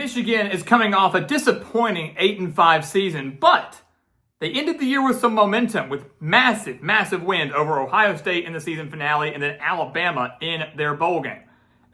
Michigan is coming off a disappointing 8-5 season, but they ended the year with some momentum with massive wins over Ohio State in the season finale and then Alabama in their bowl game.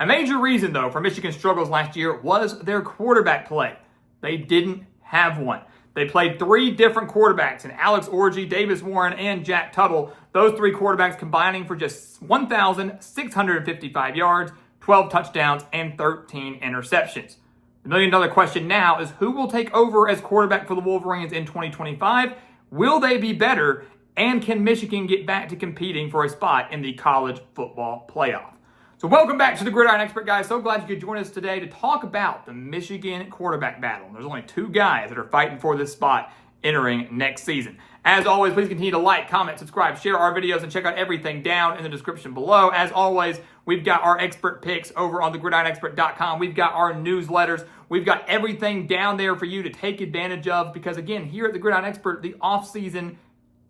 A major reason, though, for Michigan's struggles last year was their quarterback play. They didn't have one. They played three different quarterbacks in Alex Orji, Davis Warren, and Jack Tuttle. Those three quarterbacks combining for just 1,655 yards, 12 touchdowns, and 13 interceptions. The million-dollar question now is who will take over as quarterback for the Wolverines in 2025? Will they be better? And can Michigan get back to competing for a spot in the college football playoff? So welcome back to the Gridiron Expert, guys. So glad you could join us today to talk about the Michigan quarterback battle. There's only two guys that are fighting for this spot entering next season. As always, please continue to like, comment, subscribe, share our videos, and check out everything down in the description below. As always, we've got our expert picks over on thegridironexpert.com. We've got our newsletters. We've got everything down there for you to take advantage of because, again, here at the Gridiron Expert, the offseason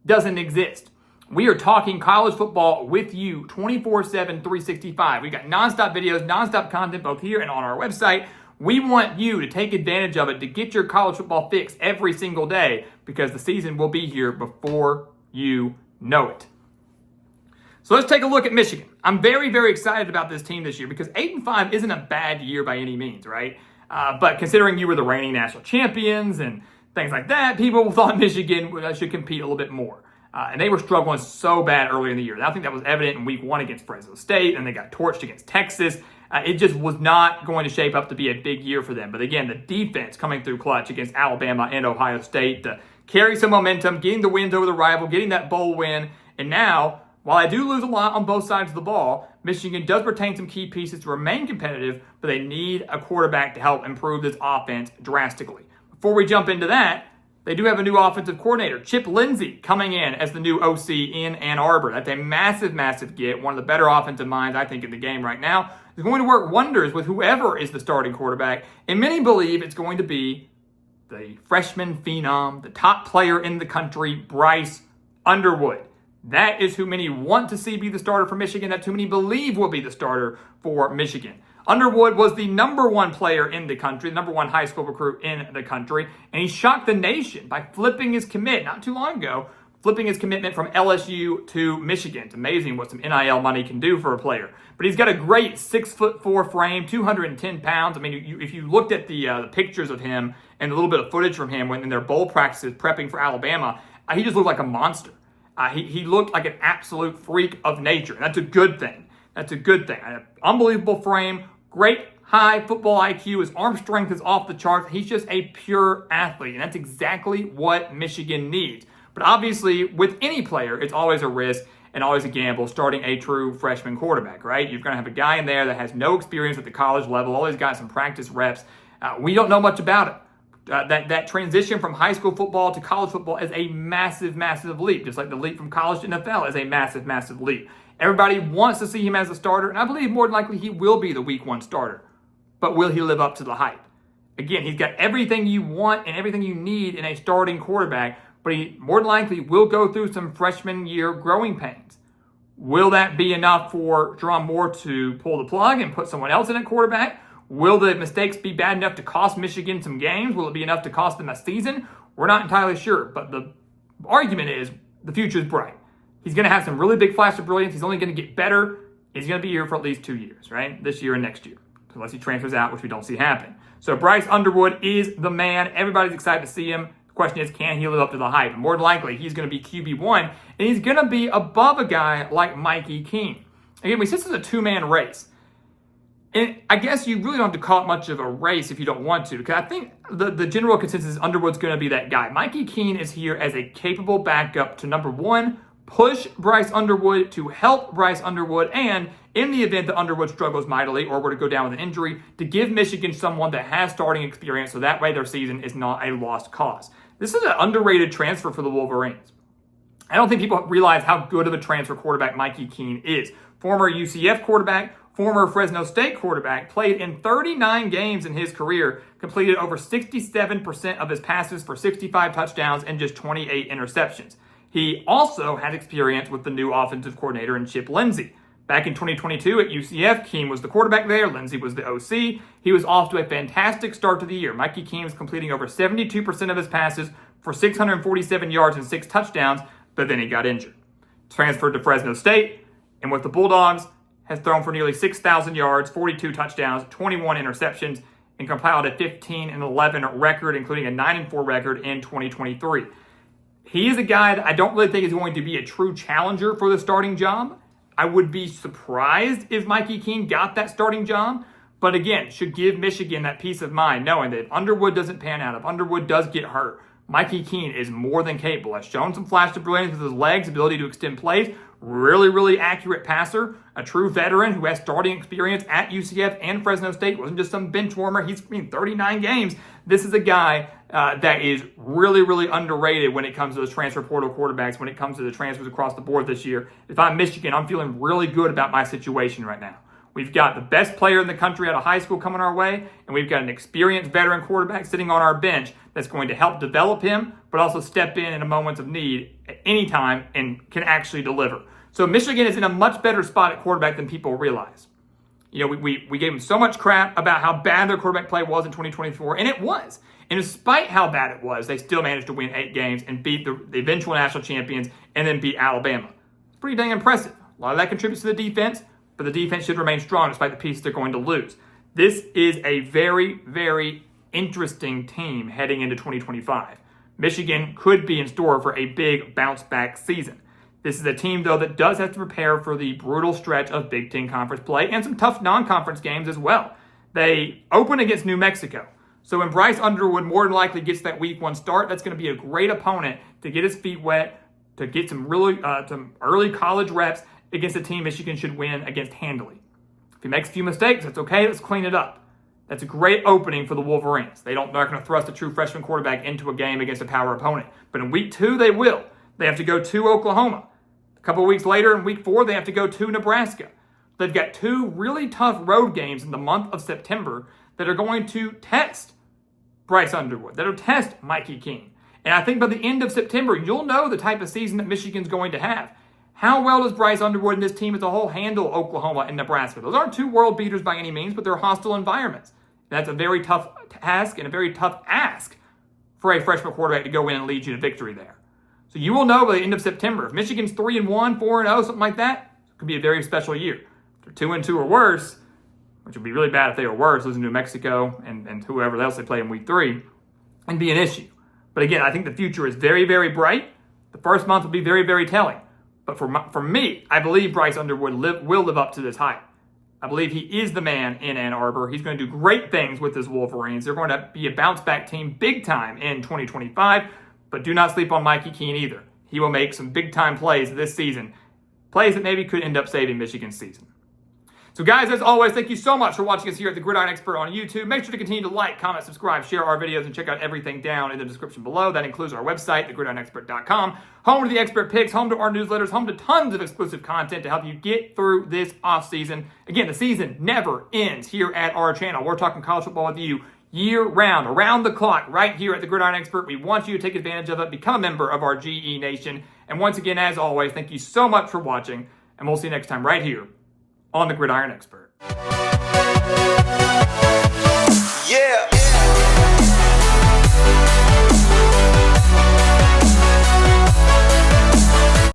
doesn't exist. We are talking college football with you 24/7, 365. We've got nonstop videos, nonstop content both here and on our website. We want you to take advantage of it to get your college football fix every single day because the season will be here before you know it. So let's take a look at Michigan. I'm very excited about this team this year because 8-5 isn't a bad year by any means, right? But considering you were the reigning national champions and things like that, people thought Michigan should compete a little bit more. And they were struggling so bad earlier in the year. And I think that was evident in week 1 against Fresno State, and they got torched against Texas. It just was not going to shape up to be a big year for them. But again, the defense coming through clutch against Alabama and Ohio State to carry some momentum, getting the wins over the rival, getting that bowl win. And now, while I do lose a lot on both sides of the ball, Michigan does retain some key pieces to remain competitive, but they need a quarterback to help improve this offense drastically. Before we jump into that, they do have a new offensive coordinator, Chip Lindsey, coming in as the new OC in Ann Arbor. That's a massive get. One of the better offensive minds, I think, in the game right now. Is going to work wonders with whoever is the starting quarterback. And many believe it's going to be the freshman phenom, the top player in the country, Bryce Underwood. That is who many want to see be the starter for Michigan. That's who many believe will be the starter for Michigan. Underwood was the number 1 player in the country, the number 1 high school recruit in the country, and he shocked the nation by flipping his commit not too long ago, flipping his commitment from LSU to Michigan. It's amazing what some NIL money can do for a player. But he's got a great 6'4" frame, 210 pounds. I mean, if you looked at the pictures of him and a little bit of footage from him when in their bowl practices prepping for Alabama, he just looked like a monster. He looked like an absolute freak of nature, and that's a good thing. That's a good thing. An unbelievable frame, great high football IQ. His arm strength is off the charts. He's just a pure athlete, and that's exactly what Michigan needs. But obviously, with any player, it's always a risk and always a gamble starting a true freshman quarterback, right? You're going to have a guy in there that has no experience at the college level, always got some practice reps. We don't know much about it. That transition from high school football to college football is a massive leap, just like the leap from college to NFL is a massive leap. Everybody wants to see him as a starter, and I believe more than likely he will be the week 1 starter. But will he live up to the hype? Again, he's got everything you want and everything you need in a starting quarterback, but he more than likely will go through some freshman year growing pains. Will that be enough for Jerome Moore to pull the plug and put someone else in at quarterback? Will the mistakes be bad enough to cost Michigan some games? Will it be enough to cost them a season? We're not entirely sure, but the argument is the future is bright. He's going to have some really big flash of brilliance. He's only going to get better. He's going to be here for at least 2 years, right? This year and next year, unless he transfers out, which we don't see happen. So Bryce Underwood is the man. Everybody's excited to see him. The question is, can he live up to the hype? And more than likely, he's going to be QB1, and he's going to be above a guy like Mikey Keene. Again, this is a 2-man race. And I guess you really don't have to call it much of a race if you don't want to, because I think the general consensus is Underwood's going to be that guy. Mikey Keene is here as a capable backup to number 1, push Bryce Underwood, to help Bryce Underwood, and in the event that Underwood struggles mightily or were to go down with an injury, to give Michigan someone that has starting experience so that way their season is not a lost cause. This is an underrated transfer for the Wolverines. I don't think people realize how good of a transfer quarterback Mikey Keene is. Former UCF quarterback, former Fresno State quarterback, played in 39 games in his career, completed over 67% of his passes for 65 touchdowns and just 28 interceptions. He also had experience with the new offensive coordinator in Chip Lindsey. Back in 2022 at UCF, Keene was the quarterback there. Lindsey was the OC. He was off to a fantastic start to the year. Mikey Keene was completing over 72% of his passes for 647 yards and 6 touchdowns, but then he got injured. Transferred to Fresno State, and with the Bulldogs, has thrown for nearly 6,000 yards, 42 touchdowns, 21 interceptions, and compiled a 15-11 record, including a 9-4 record in 2023. He is a guy that I don't really think is going to be a true challenger for the starting job. I would be surprised if Mikey Keene got that starting job, but again, should give Michigan that peace of mind, knowing that if Underwood doesn't pan out, if Underwood does get hurt, Mikey Keene is more than capable. Has shown some flash of brilliance with his legs, ability to extend plays, really accurate passer, a true veteran who has starting experience at UCF and Fresno State. Wasn't just some bench warmer. He's in 39 games. This is a guy that is really underrated when it comes to those transfer portal quarterbacks, when it comes to the transfers across the board this year. If I'm Michigan, I'm feeling really good about my situation right now. We've got the best player in the country out of high school coming our way, and we've got an experienced veteran quarterback sitting on our bench that's going to help develop him, but also step in a moment of need at any time and can actually deliver. So Michigan is in a much better spot at quarterback than people realize. You know, we gave them so much crap about how bad their quarterback play was in 2024, and it was. And despite how bad it was, they still managed to win 8 games and beat the eventual national champions and then beat Alabama. It's pretty dang impressive. A lot of that contributes to the defense, but the defense should remain strong despite the piece they're going to lose. This is a very interesting team heading into 2025. Michigan could be in store for a big bounce-back season. This is a team, though, that does have to prepare for the brutal stretch of Big Ten conference play and some tough non-conference games as well. They open against New Mexico. So when Bryce Underwood more than likely gets that week 1 start, that's going to be a great opponent to get his feet wet, to get some early college reps against a team Michigan should win against handily. If he makes a few mistakes, that's okay. Let's clean it up. That's a great opening for the Wolverines. They're not going to thrust a true freshman quarterback into a game against a power opponent. But in week 2, they will. They have to go to Oklahoma. A couple of weeks later, in week 4, they have to go to Nebraska. They've got 2 really tough road games in the month of September that are going to test Bryce Underwood, that'll test Mikey Keene. And I think by the end of September, you'll know the type of season that Michigan's going to have. How well does Bryce Underwood and this team as a whole handle Oklahoma and Nebraska? Those aren't 2 world beaters by any means, but they're hostile environments. And that's a very tough task and a very tough ask for a freshman quarterback to go in and lead you to victory there. So you will know by the end of September. If Michigan's 3-1, 4-0, something like that, it could be a very special year. If they're 2-2 or worse, which would be really bad if they were worse, losing to New Mexico and whoever else they play in week 3, and be an issue. But again, I think the future is very bright. The first month will be very telling. But for me, I believe Bryce Underwood will live up to this hype. I believe he is the man in Ann Arbor. He's going to do great things with his Wolverines. They're going to be a bounce-back team big time in 2025. But do not sleep on Mikey Keene either. He will make some big-time plays this season. Plays that maybe could end up saving Michigan's season. So guys, as always, thank you so much for watching us here at The Gridiron Expert on YouTube. Make sure to continue to like, comment, subscribe, share our videos, and check out everything down in the description below. That includes our website, thegridironexpert.com, home to the expert picks, home to our newsletters, home to tons of exclusive content to help you get through this offseason. Again, the season never ends here at our channel. We're talking college football with you year-round, around the clock, right here at The Gridiron Expert. We want you to take advantage of it, become a member of our GE Nation. And once again, as always, thank you so much for watching, and we'll see you next time right here on The Gridiron Expert.